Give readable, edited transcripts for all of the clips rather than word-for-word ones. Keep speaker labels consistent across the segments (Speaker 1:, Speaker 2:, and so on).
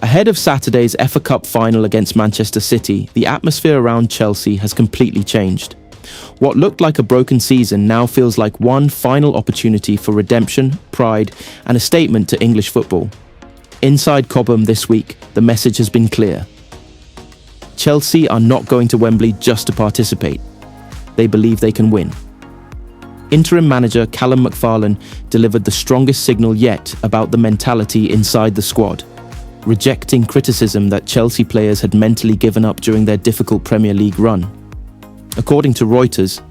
Speaker 1: Ahead of Saturday's FA Cup final against Manchester City, the atmosphere around Chelsea has completely changed. What looked like a broken season now feels like one final opportunity for redemption, pride, and a statement to English football. Inside Cobham this week, the message has been clear. Chelsea are not going to Wembley just to participate. They believe they can win. Interim manager Calum McFarlane delivered the strongest signal yet about the mentality inside the squad, rejecting criticism that Chelsea players had mentally given up during their difficult Premier League run. According to Reuters,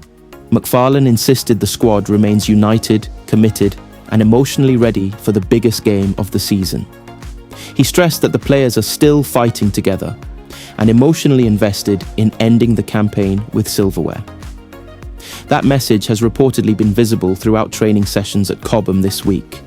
Speaker 1: McFarlane insisted the squad remains united, committed, and emotionally ready for the biggest game of the season. He stressed that the players are still fighting together and emotionally invested in ending the campaign with silverware. That message has reportedly been visible throughout training sessions at Cobham this week.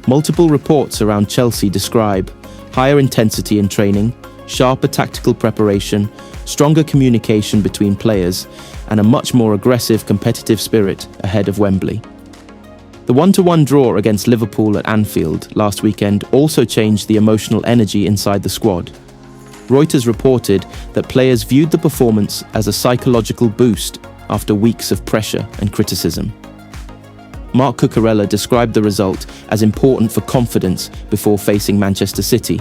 Speaker 1: Multiple reports around Chelsea describe higher intensity in training, sharper tactical preparation, stronger communication between players, and a much more aggressive competitive spirit ahead of Wembley. The 1-1 draw against Liverpool at Anfield last weekend also changed the emotional energy inside the squad. Reuters reported that players viewed the performance as a psychological boost after weeks of pressure and criticism. Mark Cucurella described the result as important for confidence before facing Manchester City.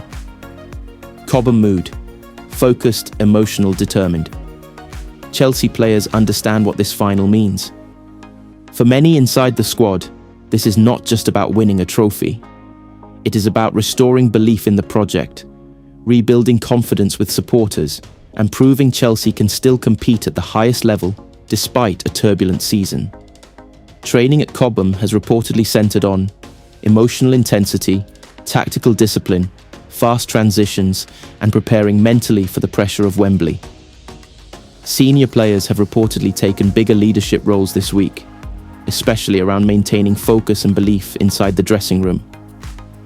Speaker 1: Cobham mood: focused, emotional, determined. Chelsea players understand what this final means. For many inside the squad, this is not just about winning a trophy. It is about restoring belief in the project, rebuilding confidence with supporters, and proving Chelsea can still compete at the highest level despite a turbulent season. Training at Cobham has reportedly centered on emotional intensity, tactical discipline, fast transitions, and preparing mentally for the pressure of Wembley. Senior players have reportedly taken bigger leadership roles this week, especially around maintaining focus and belief inside the dressing room.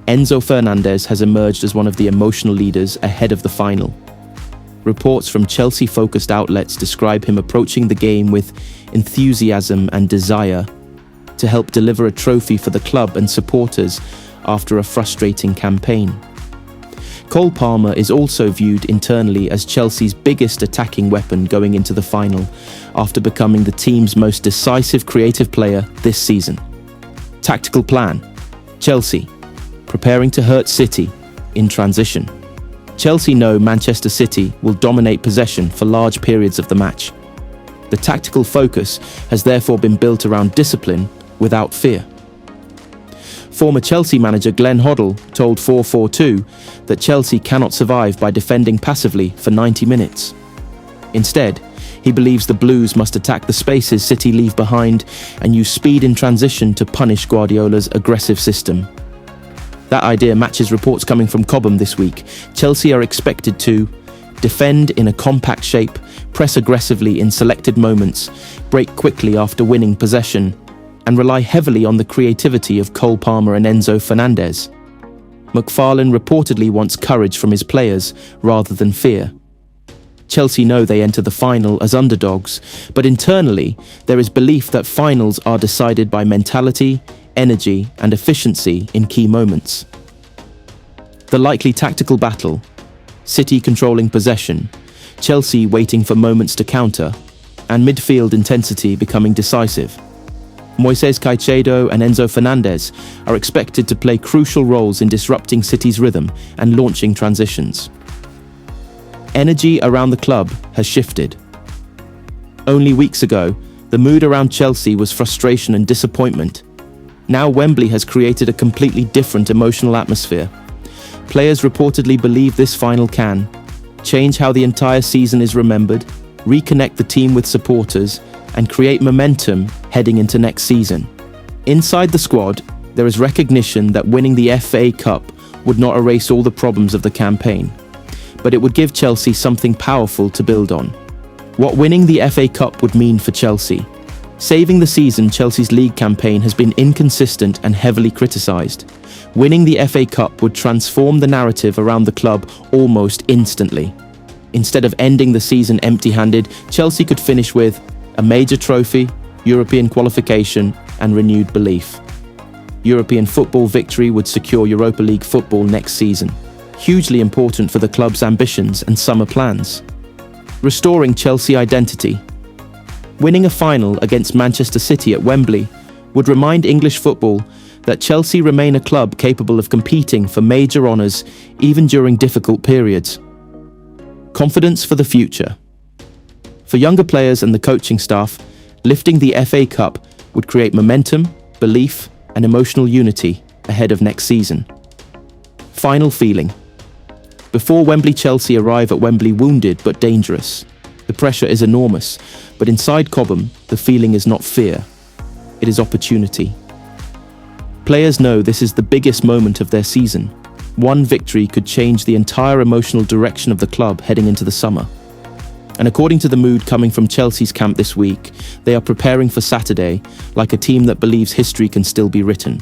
Speaker 1: Enzo Fernandez has emerged as one of the emotional leaders ahead of the final. Reports from Chelsea-focused outlets describe him approaching the game with enthusiasm and desire to help deliver a trophy for the club and supporters after a frustrating campaign. Cole Palmer is also viewed internally as Chelsea's biggest attacking weapon going into the final, after becoming the team's most decisive creative player this season. Tactical plan: Chelsea, preparing to hurt City in transition. Chelsea know Manchester City will dominate possession for large periods of the match. The tactical focus has therefore been built around discipline without fear. Former Chelsea manager Glenn Hoddle told 442 that Chelsea cannot survive by defending passively for 90 minutes. Instead, he believes the Blues must attack the spaces City leave behind and use speed in transition to punish Guardiola's aggressive system. That idea matches reports coming from Cobham this week. Chelsea are expected to defend in a compact shape, press aggressively in selected moments, break quickly after winning possession, and rely heavily on the creativity of Cole Palmer and Enzo Fernandez. McFarlane reportedly wants courage from his players rather than fear. Chelsea know they enter the final as underdogs, but internally there is belief that finals are decided by mentality, energy, and efficiency in key moments. The likely tactical battle: City controlling possession, Chelsea waiting for moments to counter, and midfield intensity becoming decisive. Moises Caicedo and Enzo Fernandez are expected to play crucial roles in disrupting City's rhythm and launching transitions. Energy around the club has shifted. Only weeks ago, the mood around Chelsea was frustration and disappointment. Now Wembley has created a completely different emotional atmosphere. Players reportedly believe this final can change how the entire season is remembered, reconnect the team with supporters, and create momentum heading into next season. Inside the squad, there is recognition that winning the FA Cup would not erase all the problems of the campaign, but it would give Chelsea something powerful to build on. What winning the FA Cup would mean for Chelsea: saving the season, Chelsea's league campaign has been inconsistent and heavily criticised. Winning the FA Cup would transform the narrative around the club almost instantly. Instead of ending the season empty-handed, Chelsea could finish with a major trophy, European qualification, and renewed belief. European football victory would secure Europa League football next season. hugely important for the club's ambitions and summer plans. Restoring Chelsea identity. Winning a final against Manchester City at Wembley would remind English football that Chelsea remain a club capable of competing for major honours even during difficult periods. Confidence for the future. For younger players and the coaching staff, lifting the FA Cup would create momentum, belief, and emotional unity ahead of next season. Final feeling. Before Wembley, Chelsea arrive at Wembley wounded but dangerous. The pressure is enormous, but inside Cobham, the feeling is not fear. It is opportunity. Players know this is the biggest moment of their season. One victory could change the entire emotional direction of the club heading into the summer. And according to the mood coming from Chelsea's camp this week, they are preparing for Saturday like a team that believes history can still be written.